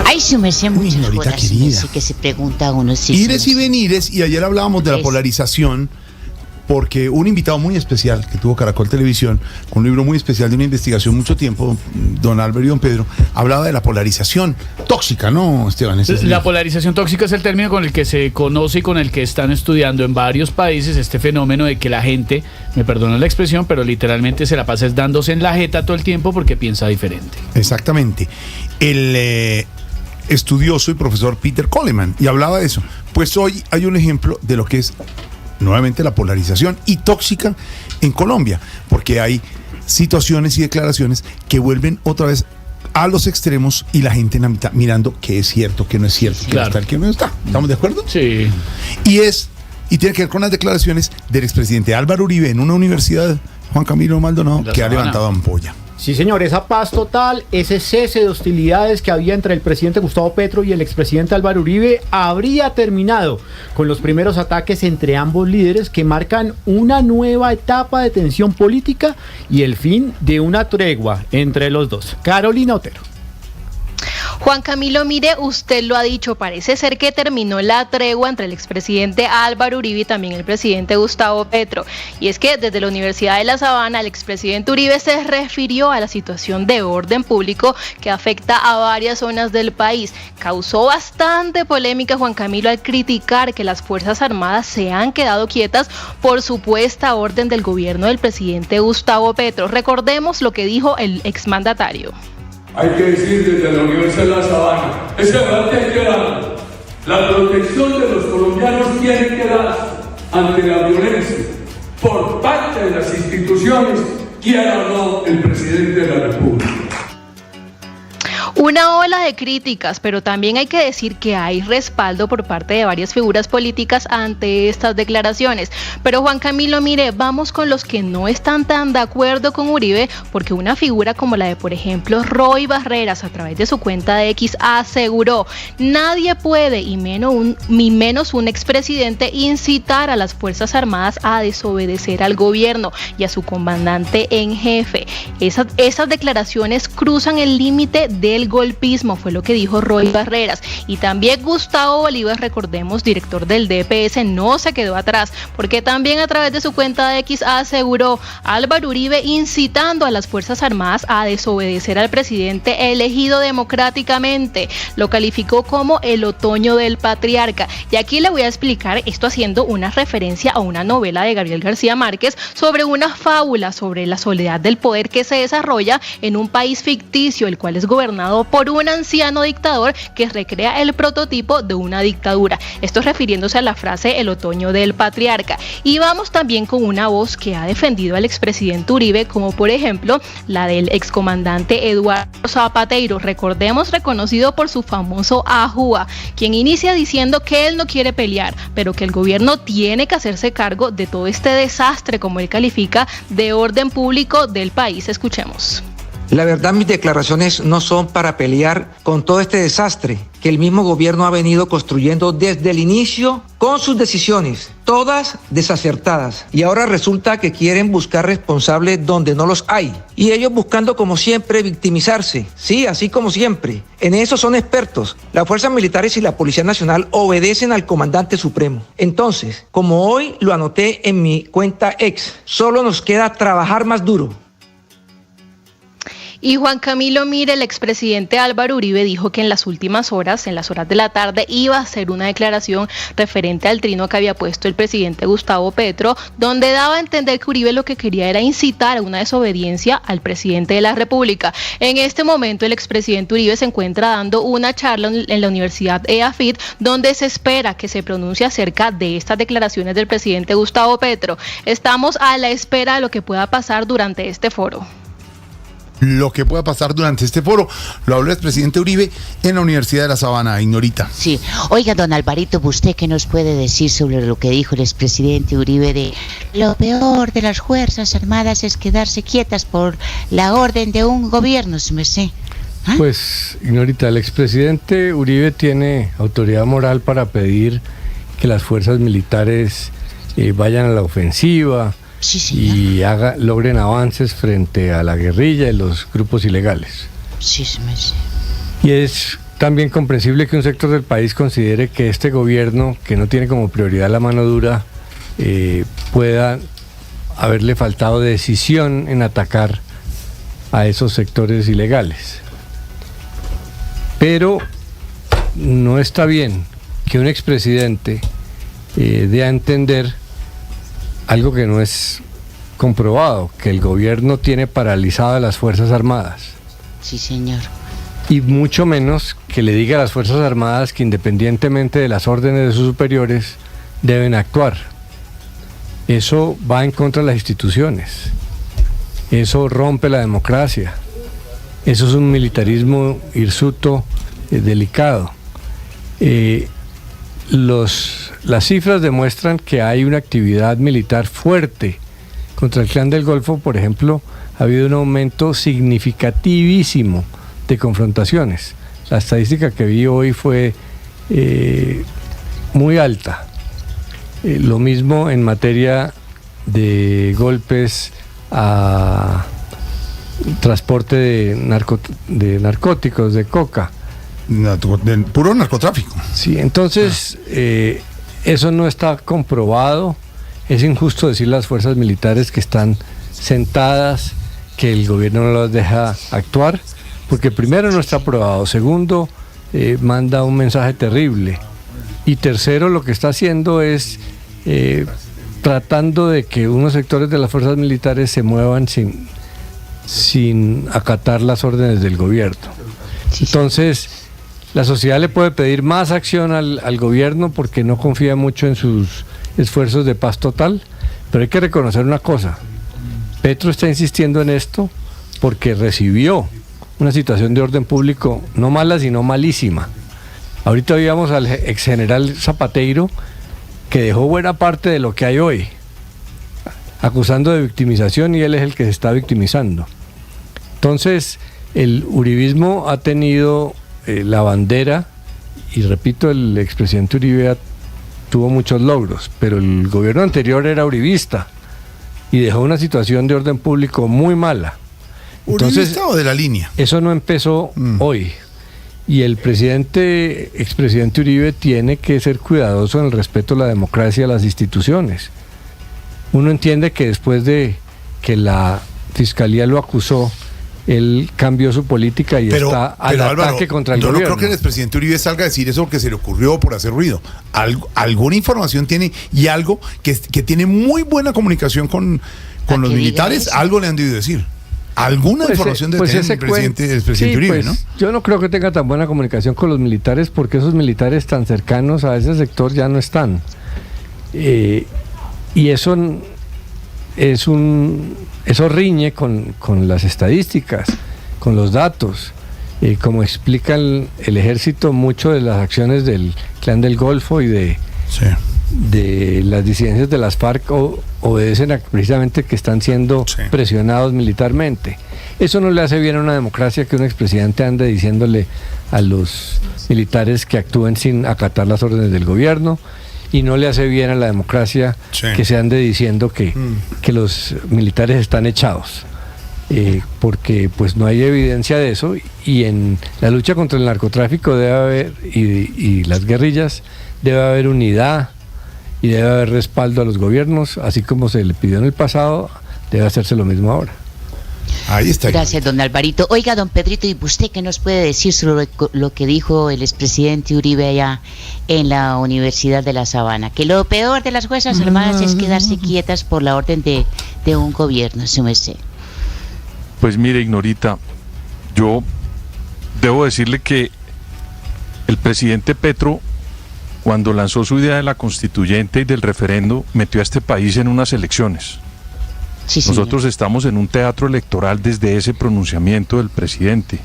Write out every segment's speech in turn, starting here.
Ay, su merced, muchas señorita horas, querida. sí que se pregunta uno si... Ires y venires, y ayer hablábamos de la polarización, porque un invitado muy especial que tuvo Caracol Televisión, con un libro muy especial de una investigación mucho tiempo, don Álvaro y don Pedro, hablaba de la polarización tóxica, ¿no, Esteban? La polarización tóxica es el término con el que se conoce y con el que están estudiando en varios países este fenómeno de que la gente, me perdonan la expresión, pero literalmente se la pasa es dándose en la jeta todo el tiempo porque piensa diferente. Exactamente. El estudioso y profesor Peter Coleman, y hablaba de eso. Pues hoy hay un ejemplo de lo que es nuevamente la polarización y tóxica en Colombia, porque hay situaciones y declaraciones que vuelven otra vez a los extremos y la gente en la mitad mirando qué es cierto, qué no es cierto, qué Claro. está, qué no está. ¿Estamos de acuerdo? Sí. Y tiene que ver con las declaraciones del expresidente Álvaro Uribe en una universidad, Juan Camilo Maldonado, La que ha Sabana. levantado ampolla. Sí, señor, esa paz total, ese cese de hostilidades que había entre el presidente Gustavo Petro y el expresidente Álvaro Uribe habría terminado con los primeros ataques entre ambos líderes que marcan una nueva etapa de tensión política y el fin de una tregua entre los dos. Carolina Otero. Juan Camilo, mire, usted lo ha dicho, parece ser que terminó la tregua entre el expresidente Álvaro Uribe y también el presidente Gustavo Petro. Y es que desde la Universidad de La Sabana, el expresidente Uribe se refirió a la situación de orden público que afecta a varias zonas del país. Causó bastante polémica, Juan Camilo, al criticar que las Fuerzas Armadas se han quedado quietas por supuesta orden del gobierno del presidente Gustavo Petro. Recordemos lo que dijo el exmandatario. Hay que decir desde la Universidad de La Sabana, ese debate hay que darlo. La protección de los colombianos tiene que darse ante la violencia por parte de las instituciones, quiera o no el presidente de la República. Una ola de críticas, pero también hay que decir que hay respaldo por parte de varias figuras políticas ante estas declaraciones. Pero Juan Camilo, mire, vamos con los que no están tan de acuerdo con Uribe, porque una figura como la de, por ejemplo, Roy Barreras, a través de su cuenta de X, aseguró: nadie puede, y menos un expresidente, incitar a las Fuerzas Armadas a desobedecer al gobierno y a su comandante en jefe. Esas declaraciones cruzan el límite del golpismo, fue lo que dijo Roy Barreras. Y también Gustavo Bolívar, recordemos, director del DPS, no se quedó atrás, porque también a través de su cuenta de X aseguró: Álvaro Uribe incitando a las Fuerzas Armadas a desobedecer al presidente elegido democráticamente. Lo calificó como el otoño del patriarca. Y aquí le voy a explicar esto haciendo una referencia a una novela de Gabriel García Márquez sobre una fábula sobre la soledad del poder que se desarrolla en un país ficticio, el cual es gobernado por un anciano dictador que recrea el prototipo de una dictadura. Esto refiriéndose a la frase el otoño del patriarca. Y vamos también con una voz que ha defendido al expresidente Uribe, como por ejemplo la del excomandante Eduardo Zapateiro, recordemos, reconocido por su famoso ajúa, quien inicia diciendo que él no quiere pelear, pero que el gobierno tiene que hacerse cargo de todo este desastre, como él califica, de orden público del país. Escuchemos. La verdad, mis declaraciones no son para pelear con todo este desastre que el mismo gobierno ha venido construyendo desde el inicio con sus decisiones, todas desacertadas. Y ahora resulta que quieren buscar responsables donde no los hay. Y ellos buscando, como siempre, victimizarse. Sí, así como siempre. En eso son expertos. Las fuerzas militares y la Policía Nacional obedecen al comandante supremo. Entonces, como hoy lo anoté en mi cuenta X, solo nos queda trabajar más duro. Y Juan Camilo, mire, el expresidente Álvaro Uribe dijo que en las últimas horas, en las horas de la tarde, iba a hacer una declaración referente al trino que había puesto el presidente Gustavo Petro, donde daba a entender que Uribe lo que quería era incitar a una desobediencia al presidente de la República. En este momento, el expresidente Uribe se encuentra dando una charla en la Universidad EAFIT, donde se espera que se pronuncie acerca de estas declaraciones del presidente Gustavo Petro. Estamos a la espera de lo que pueda pasar durante este foro. Lo que pueda pasar durante este foro lo habló el presidente Uribe en la Universidad de La Sabana, Ignorita. Sí, oiga, don Alvarito, ¿usted qué nos puede decir sobre lo que dijo el expresidente Uribe de lo peor de las Fuerzas Armadas es quedarse quietas por la orden de un gobierno, su merced? ¿Ah? Pues, Ignorita, el expresidente Uribe tiene autoridad moral para pedir que las fuerzas militares vayan a la ofensiva, Sí, señor. y logren avances frente a la guerrilla y los grupos ilegales. Sí, su merced. Y es también comprensible que un sector del país considere que este gobierno, que no tiene como prioridad la mano dura, pueda haberle faltado decisión en atacar a esos sectores ilegales. Pero no está bien que un expresidente dé a entender algo que no es comprobado, que el gobierno tiene paralizadas las Fuerzas Armadas. Sí, señor. Y mucho menos que le diga a las Fuerzas Armadas que independientemente de las órdenes de sus superiores deben actuar. Eso va en contra de las instituciones. Eso rompe la democracia. Eso es un militarismo hirsuto delicado. Las cifras demuestran que hay una actividad militar fuerte contra el Clan del Golfo. Por ejemplo, ha habido un aumento significativísimo de confrontaciones. La estadística que vi hoy fue muy alta. Lo mismo en materia de golpes a transporte de narcóticos, de coca. Del puro narcotráfico. Sí, entonces eso no está comprobado. Es injusto decir las fuerzas militares que están sentadas, que el gobierno no las deja actuar, porque primero no está aprobado, segundo manda un mensaje terrible, y tercero lo que está haciendo es tratando de que unos sectores de las fuerzas militares se muevan sin acatar las órdenes del gobierno. Entonces la sociedad le puede pedir más acción al gobierno porque no confía mucho en sus esfuerzos de paz total, pero hay que reconocer una cosa: Petro está insistiendo en esto porque recibió una situación de orden público no mala sino malísima. Ahorita veíamos al ex general Zapateiro, que dejó buena parte de lo que hay hoy, acusando de victimización, y él es el que se está victimizando. Entonces el uribismo ha tenido la bandera, y repito, el expresidente Uribe tuvo muchos logros, pero el gobierno anterior era uribista y dejó una situación de orden público muy mala. Entonces, ¿Uribista o de la línea? Eso no empezó hoy. Y el expresidente Uribe tiene que ser cuidadoso en el respeto a la democracia y a las instituciones. Uno entiende que después de que la fiscalía lo acusó, él cambió su política y está al ataque contra el gobierno. Yo no creo que el expresidente Uribe salga a decir eso porque se le ocurrió por hacer ruido. Alguna información tiene, y algo que tiene muy buena comunicación con los militares, algo le han debido decir. Alguna información de el expresidente Uribe, pues, ¿no? Yo no creo que tenga tan buena comunicación con los militares, porque esos militares tan cercanos a ese sector ya no están. Y eso riñe con las estadísticas, con los datos. Como explica el ejército, mucho de las acciones del Clan del Golfo y de las disidencias de las FARC obedecen a precisamente que están siendo presionados militarmente. Eso no le hace bien a una democracia, que un expresidente ande diciéndole a los militares que actúen sin acatar las órdenes del gobierno, y no le hace bien a la democracia que se ande diciendo que los militares están echados, porque pues no hay evidencia de eso. Y en la lucha contra el narcotráfico debe haber, y las guerrillas, debe haber unidad y debe haber respaldo a los gobiernos, así como se le pidió en el pasado, debe hacerse lo mismo ahora. Ahí está. Gracias, don Alvarito. Oiga, don Pedrito, ¿y usted qué nos puede decir sobre lo que dijo el expresidente Uribe allá en la Universidad de La Sabana? Que lo peor de las Fuerzas Armadas es quedarse quietas por la orden de un gobierno, su merced. Pues mire, Ignorita, yo debo decirle que el presidente Petro, cuando lanzó su idea de la constituyente y del referendo, metió a este país en unas elecciones. Sí, nosotros estamos en un teatro electoral desde ese pronunciamiento del presidente,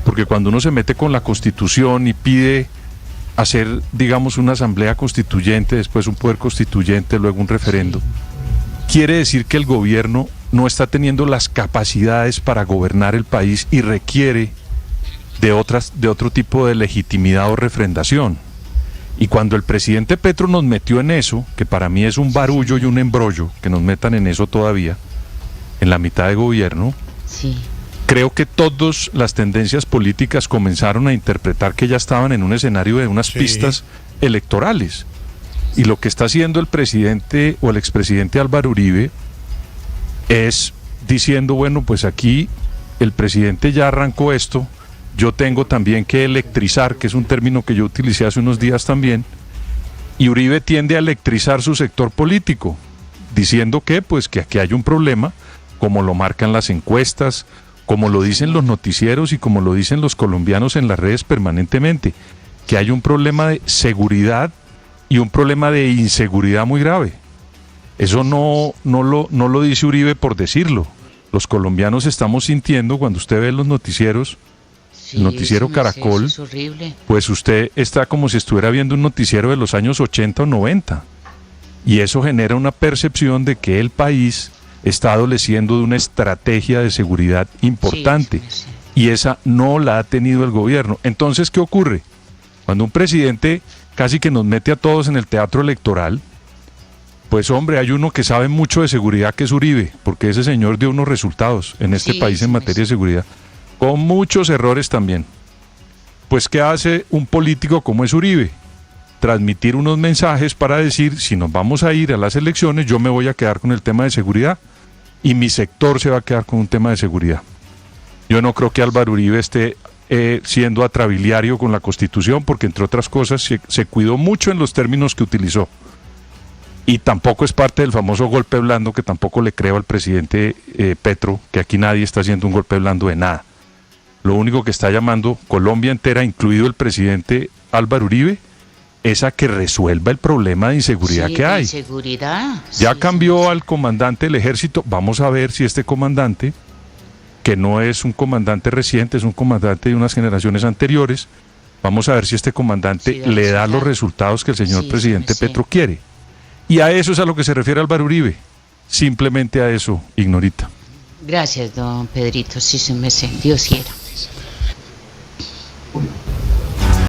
porque cuando uno se mete con la Constitución y pide hacer, digamos, una asamblea constituyente, después un poder constituyente, luego un referendo, quiere decir que el gobierno no está teniendo las capacidades para gobernar el país y requiere de otro tipo de legitimidad o refrendación. Y cuando el presidente Petro nos metió en eso, que para mí es un barullo y un embrollo, que nos metan en eso todavía, en la mitad de gobierno, creo que todas las tendencias políticas comenzaron a interpretar que ya estaban en un escenario de unas pistas electorales. Y lo que está haciendo el presidente o el expresidente Álvaro Uribe es diciendo, bueno, pues aquí el presidente ya arrancó esto, yo tengo también que electrizar, que es un término que yo utilicé hace unos días también, y Uribe tiende a electrizar su sector político, diciendo que pues que aquí hay un problema, como lo marcan las encuestas, como lo dicen los noticieros y como lo dicen los colombianos en las redes permanentemente, que hay un problema de seguridad y un problema de inseguridad muy grave. Eso no lo dice Uribe por decirlo. Los colombianos estamos sintiendo, cuando usted ve los noticieros, el noticiero Caracol, es horrible. pues usted está como si estuviera viendo un noticiero de los años 80 o 90. Y eso genera una percepción de que el país está adoleciendo de una estrategia de seguridad importante. Y esa no la ha tenido el gobierno. Entonces, ¿qué ocurre? Cuando un presidente casi que nos mete a todos en el teatro electoral, pues hombre, hay uno que sabe mucho de seguridad, que es Uribe, porque ese señor dio unos resultados en este país en materia de seguridad, con muchos errores también. Pues ¿qué hace un político como es Uribe? Transmitir unos mensajes para decir, si nos vamos a ir a las elecciones, yo me voy a quedar con el tema de seguridad y mi sector se va a quedar con un tema de seguridad. Yo no creo que Álvaro Uribe esté siendo atrabiliario con la Constitución, porque entre otras cosas se cuidó mucho en los términos que utilizó. Y tampoco es parte del famoso golpe blando, que tampoco le creo al presidente Petro, que aquí nadie está haciendo un golpe blando de nada. Lo único que está llamando Colombia entera, incluido el presidente Álvaro Uribe, es a que resuelva el problema de inseguridad que hay. Ya cambió al comandante del ejército. Vamos a ver si este comandante, que no es un comandante reciente, es un comandante de unas generaciones anteriores, vamos a ver si este comandante le da los resultados que el señor presidente Petro quiere. Y a eso es a lo que se refiere Álvaro Uribe, simplemente a eso, Ignorita. Gracias, don Pedrito, sí se me sé, Dios quiera.